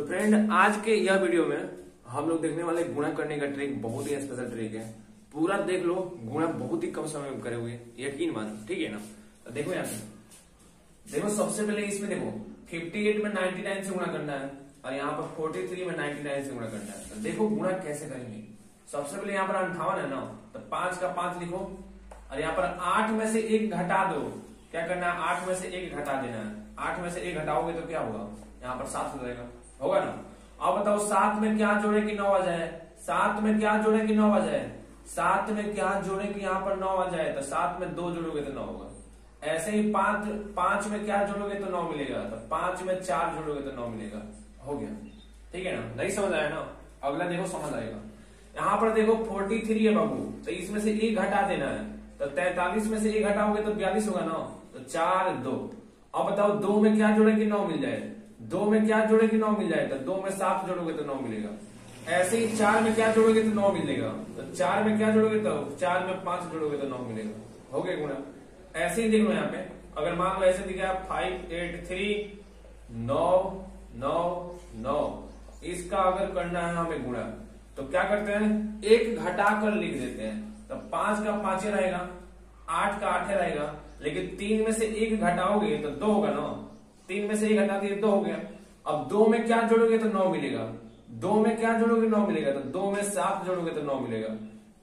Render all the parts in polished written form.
तो फ्रेंड, आज के यह वीडियो में हम लोग देखने वाले गुणा करने का ट्रिक बहुत ही स्पेशल ट्रिक है। पूरा देख लो, गुणा बहुत ही कम समय में करे हुए, यकीन मानो, ठीक है ना। तो देखो यहाँ पे देखो, सबसे पहले इसमें देखो 58 में 99 से गुणा करना है और यहाँ पर 43 में 99 से गुणा करना है। तो देखो गुणा कैसे करेंगे। सबसे पहले यहाँ पर 58 है ना, तो 5 का 5 लिखो और यहाँ पर 8 में से 1 घटा दो। क्या करना है, 8 में से 1 घटा देना है। 8 में से 1 घटाओगे तो क्या होगा, यहाँ पर 7 हो जाएगा, होगा ना। अब बताओ 7 में क्या जोड़े कि 9 आ जाए। 7 में क्या जोड़े कि 9 आ जाए। 7 में क्या जोड़े कि यहाँ पर 9 आ जाए। तो 7 में 2 जोड़ोगे तो 9 होगा। ऐसे ही 5 में क्या जोड़ोगे तो 9 मिलेगा। तो 5 में 4 जोड़ोगे तो 9 मिलेगा, हो गया, ठीक है ना। नहीं समझ आया ना, अगला देखो समझ आएगा। यहाँ पर देखो 43 है बाबू, तो इसमें से 1 घटा देना है। तो 43 में से 1 घटाओगे तो 42 होगा ना। तो 4 2। अब बताओ 2 में क्या जोड़े कि 9 मिल जाए। 2 में क्या जोड़े कि 9 मिल जाए। तो 2 में 7 जोड़ोगे तो 9 मिलेगा। ऐसे ही 4 में क्या जोड़ोगे तो 9 मिलेगा। तो 4 में क्या जोड़ोगे तो 4 में 5 जोड़ोगे तो 9 मिलेगा, हो गया गुणा। ऐसे ही देख लो यहाँ पे, अगर मान लो ऐसे दिखा 5 8 3 9 9 9, इसका अगर करना है हमें गुणा, तो क्या करते हैं, 1 घटा कर लिख देते हैं। तो 5 का 5 रहेगा, 8 का 8 रहेगा, लेकिन 3 में से 1 घटाओगे तो 2 होगा ना। 3 में से 1 घटा दिए 2 हो गया। अब 2 में क्या जोड़ोगे तो 9 मिलेगा। 2 में क्या जोड़ोगे 9 मिलेगा। तो 2 में 7 जोड़ोगे तो 9 मिलेगा।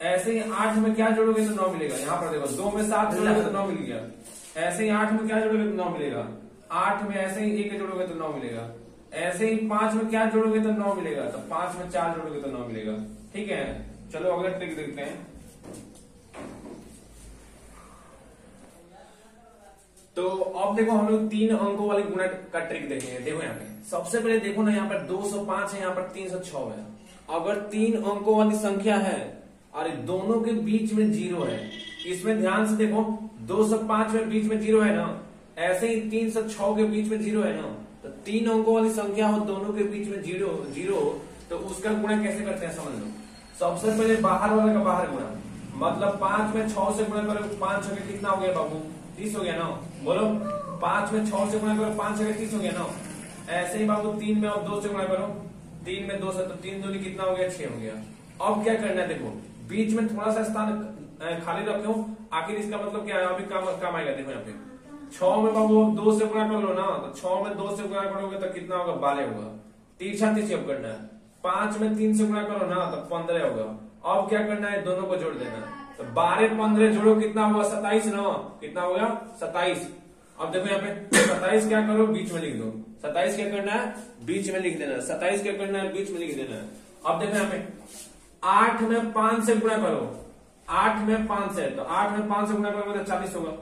ऐसे ही 8 में क्या जोड़ोगे तो 9 मिलेगा। यहाँ पर देखो 2 में 7 जोड़ोगे तो 9 मिल गया। ऐसे ही 8 में क्या जोड़ोगे तो 9 मिलेगा। 8 में ऐसे ही 1 जोड़ोगे तो 9 मिलेगा। ऐसे ही 5 में क्या जोड़ोगे तो 9 मिलेगा। तो 5 में 4 जोड़ोगे तो 9 मिलेगा, ठीक है। चलो अगला ट्रिक देखते हैं। तो अब देखो हम लोग 3 अंकों वाले गुणा का ट्रिक देखेंगे। देखो यहाँ पे सबसे पहले देखो ना, यहाँ पर 205 है, यहाँ पर 306 है। अगर 3 अंकों वाली संख्या है और दोनों के बीच में 0 है, इसमें ध्यान से देखो, 205 में बीच में 0 है ना, ऐसे ही 306 के बीच में 0 है ना। तो 3 अंकों वाली संख्या हो, दोनों के बीच में 0 तो उसका गुणा कैसे करते हैं समझ लो। सबसे पहले बाहर वाले का बाहर गुणा, मतलब 5 में 6 से गुणा करो, 5 6 कितना हो गया बाबू, 30 हो गया ना। बोलो 5 में 6 से गुणा करो, 5 6 30 हो गया ना। ऐसे ही बाबू 3 में अब 2 से गुणा करो, 3 में 2 से, तो 3 दूनी कितना हो गया, 6 हो गया। अब क्या करना है, देखो बीच में थोड़ा सा स्थान खाली रखो, आखिर इसका मतलब क्या है, अभी काम आएगा। देखो यहाँ पे 6 में बाबू 2 से गुणा कर लो ना, तो 6 में 2 से गुणा करोगे तो कितना होगा, 12 होगा। तीसरा तीसरी अब करना है, 5 में 3 से गुणा करो ना, तो 15 होगा। अब क्या करना है, दोनों को जोड़ देना है। तो 12 15 जोड़ो, कितना हुआ, 27 ना। कितना होगा, 27। अब देखो यहाँ पे 27 क्या करो, बीच में लिख दो। 27 क्या करना है, बीच में लिख देना है। 27 क्या करना है, बीच में लिख देना है। अब देखो यहाँ पे 8 में 5 से गुणा करो, 8 में 5 से, तो 8 में 5 से गुणा करोगे तो 40 होगा।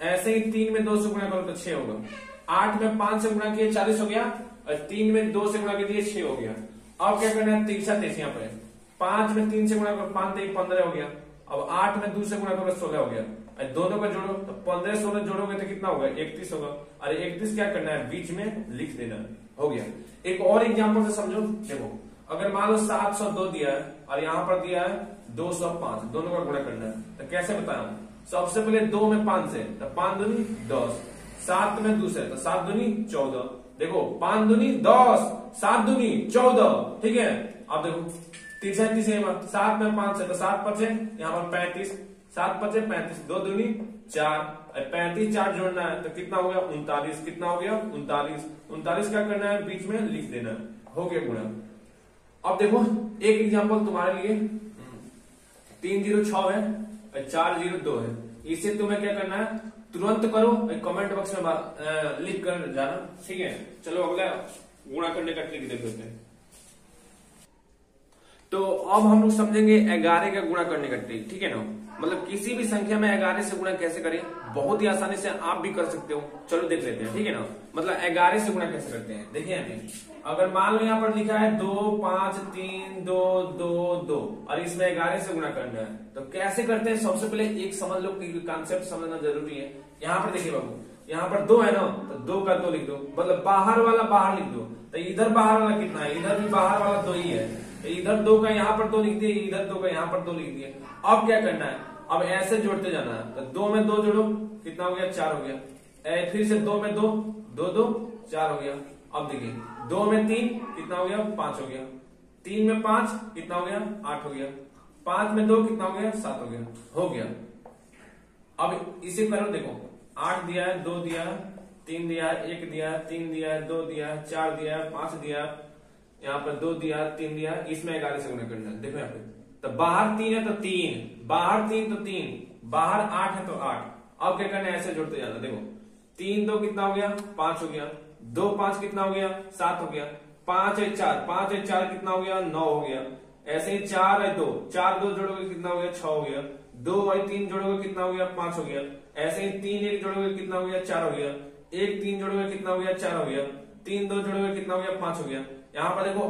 ऐसे ही 3 में 2 से गुणा करो तो 6 होगा। 8 में 5 से गुणा किए 40 हो गया, और 3 में 2 से गुणा किए 6 हो गया। अब क्या करना है, तीसरा तेईस, यहाँ पे 5 में 3 से गुणा करो, 5 3 15 हो गया। अब 8 में 2 से गुणा करो, 16 हो गया। दोनों को जोड़ो, तो 15 16 जोड़ोगे तो कितना होगा, 31 होगा। अरे 31 क्या करना है, बीच में लिख देना, हो गया। एक और एग्जांपल से समझो। देखो अगर मान लो 702 दिया है और यहाँ पर दिया है 205, दोनों का गुणा करना है, तो कैसे बताया। सबसे पहले 2 में 5 से, तो 5 दूनी 10। 7 में 2 से, तो 7 दूनी 14। देखो 5 दूनी 10, 7 दूनी 14, ठीक है। अब देखो तीसरा 7 में 5 से, तो 7 5 यहाँ पर 35, 7 5 35, 2 दूनी 4, 35 4 जोड़ना है, तो कितना हो गया, 39। कितना हो गया, 39। 39 क्या करना है, बीच में लिख देना है, हो गया गुणा। अब देखो एक एग्जांपल तुम्हारे लिए, 306 है, 402 है। इससे तुम्हें क्या करना है, तुरंत करो, कमेंट बॉक्स में लिख कर जाना, ठीक है। चलो अगला गुणा करने का ट्रिक देख लेते हैं। तो अब हम लोग समझेंगे 11 का गुणा करने का ट्रिक, ठीक है ना। मतलब किसी भी संख्या में 11 से गुणा कैसे करें, बहुत ही आसानी से आप भी कर सकते हो। चलो देख लेते हैं, ठीक है ना। मतलब 11 से गुणा कैसे करते हैं, देखिए यहाँ पे अगर मान लो यहाँ पर लिखा है 2 5 3 2 2 2 और इसमें 11 से गुणा करना है, तो कैसे करते हैं। सबसे पहले एक समझ लो, कॉन्सेप्ट समझना जरूरी है। यहाँ पर देखिए बाबू, यहाँ पर 2 है ना, तो 2 का 2 लिख दो, मतलब बाहर वाला बाहर लिख दो। तो इधर बाहर वाला कितना है, इधर भी बाहर वाला 2 ही है, तो इधर 2 का यहाँ पर 2 लिख दिए, इधर 2 का यहाँ पर 2 लिख दिए। अब क्या करना है, अब ऐसे जोड़ते जाना है। तो 2 में 2 जोड़ो, कितना हो गया, 4 हो गया। फिर से 2 में 2 2 2 4 हो गया। अब देखिए 2 में 3 कितना हो गया 5 हो गया, 3 में 5 कितना हो गया 8 हो गया, 5 में 2 कितना हो गया 7 हो गया। अब इसे करो, देखो 8 दिया है, 2 दिया है, 3 दिया है, 1 दिया है, 3 दिया है, 2 दिया है, 4 दिया है, 5 दिया है, यहाँ पर 2 दिया, 3 दिया, इसमें 11 से गुणा करना है। देखो यहाँ पे तो बाहर 3 है तो 3, बाहर 3 तो 3, बाहर 8 है तो 8। अब क्या करना है, ऐसे जोड़ते जाना। देखो 3 2 कितना हो गया 5 हो गया, 2 5 कितना हो गया 7 हो गया, 5 है 4, 5 है 4 कितना हो गया 9 हो गया। ऐसे ही 4 है 2, 4 2 जोड़ोगे कितना हो गया 6 हो गया, 2 और 3 जोड़ोगे कितना हो गया 5 हो गया। ऐसे ही 3 1 जोड़ोगे कितना हो गया 4 हो गया, 1 3 जोड़ोगे कितना हो गया 4 हो गया, 3 2 जोड़ोगे कितना हो गया 5 हो गया। यहाँ पर देखो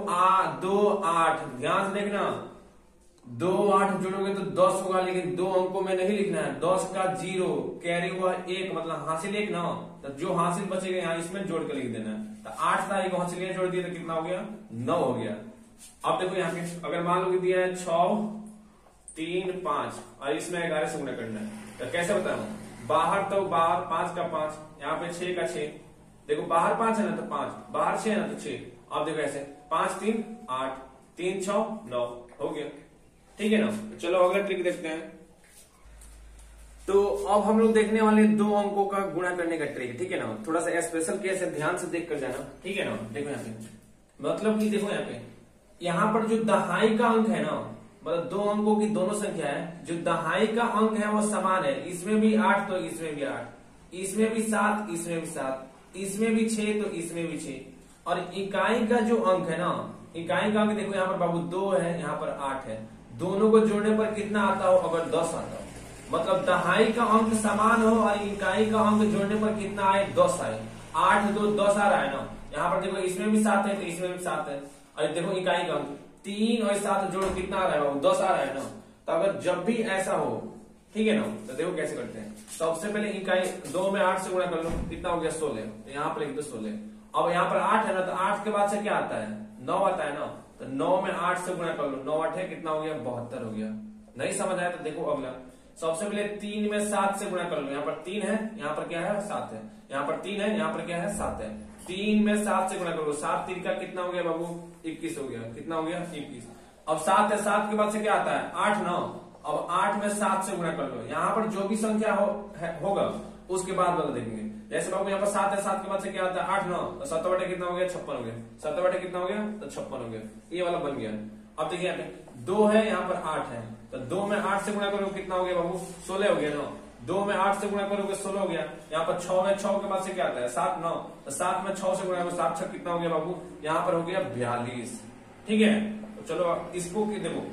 2 8, ध्यान से देखना 2 8 जोड़ोगे तो 10 होगा, लेकिन 2 अंकों में नहीं लिखना है, 10 का 0 कैरी हुआ 1, मतलब हासिल 1 ना, तो जो हासिल बचेगा यहाँ इसमें जोड़ के लिख देना है। तो 8 था, एक हासिल जोड़ दिया तो कितना हो गया 9 हो गया। अब देखो यहाँ पे अगर मान लो कि दिया है 6 3 5 और इसमें 11 से गुणा करना है, तो कैसे बताऊं, बाहर तो बाहर 5 का 5, यहाँ पे 6 का 6, देखो बाहर 5 है ना तो 5, बाहर 6 है ना तो 6। अब देखो ऐसे 5 3 8, 3 6 9 हो गया, ठीक है ना। चलो अगला ट्रिक देखते हैं। तो अब हम लोग देखने वाले 2 अंकों का गुणा करने का ट्रिक, ठीक है ना। थोड़ा सा स्पेशल केस है, ध्यान से देख कर जाना, ठीक है ना। देखो यहाँ पे मतलब कि देखो यहाँ पर जो दहाई का अंक है ना, मतलब 2 अंकों की दोनों संख्या है, जो दहाई का अंक है वो समान है, इसमें भी 8 तो इसमें भी 8, इसमें भी 7 इसमें भी 7, इसमें भी 6 तो इसमें भी 6। और इकाई का जो अंक है ना, इकाई का अंक देखो यहाँ पर बाबू 2 है, यहाँ पर 8 है, दोनों को जोड़ने पर कितना आता हो, अगर 10 आता हो, मतलब दहाई का अंक समान हो और इकाई का अंक जोड़ने पर कितना आए 10 आए, 8 2 10 आ रहा है ना। यहाँ पर देखो इसमें भी 7 है तो इसमें भी 7 है, और देखो इकाई का अंक 3 और 7 जोड़ो कितना आ रहा है बाबू 10 आ रहा है ना। तो अगर जब भी ऐसा हो, ठीक है ना, तो देखो कैसे करते हैं। सबसे पहले इकाई 2 में 8 से गुणा कर लो, कितना हो गया 16, यहाँ पर लिख दो 16। अब यहाँ पर 8 है ना, तो 8 के बाद से क्या आता है 9 आता है ना, तो 9 में 8 से गुणा कर लो, 9 8 है कितना हो गया 72 हो गया। नहीं समझ आया तो देखो अगला, सबसे पहले 3 में 7 से गुणा कर लो, यहाँ पर 3 है, यहाँ पर क्या है 7 है, यहाँ पर 3 है, यहाँ पर क्या है 7 है, 3 में 7 से गुणा कर लो, 7 3 का कितना हो गया बाबू 21 हो गया, कितना हो गया 21। अब 7 है, 7 के बाद से क्या आता है 8 9, अब 8 में 7 से गुणा कर लो, यहाँ पर जो भी संख्या होगा उसके बाद बदल देंगे। जैसे बाबू यहाँ पर 7 है, 7 के बाद से क्या आता है 8 9, तो 7 बटे कितना हो गया 56 हो गया, 7 बटे कितना हो गया तो 56 हो गया, ये वाला बन गया। अब देखिए यहाँ पे 2 है, यहाँ पर 8 है, तो 2 में 8 से गुणा करोगे कितना हो गया बाबू 16 हो गया ना, 2 में 8 से गुणा करोगे 16 हो गया। यहाँ पर 6 में 6 के बाद से क्या आता है 7 9, तो 7 में 6 से गुणा करो, 7 6 कितना हो गया बाबू, यहाँ पर हो गया 42, ठीक है। तो चलो इसको देखो,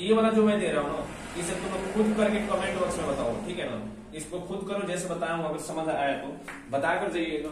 ये वाला जो मैं दे रहा हूँ ना, इसे तुम खुद करके कमेंट बॉक्स में बताओ, ठीक है ना। इसको खुद करो जैसे बताया हूँ, अगर समझ आया तो बताकर जाइएगा।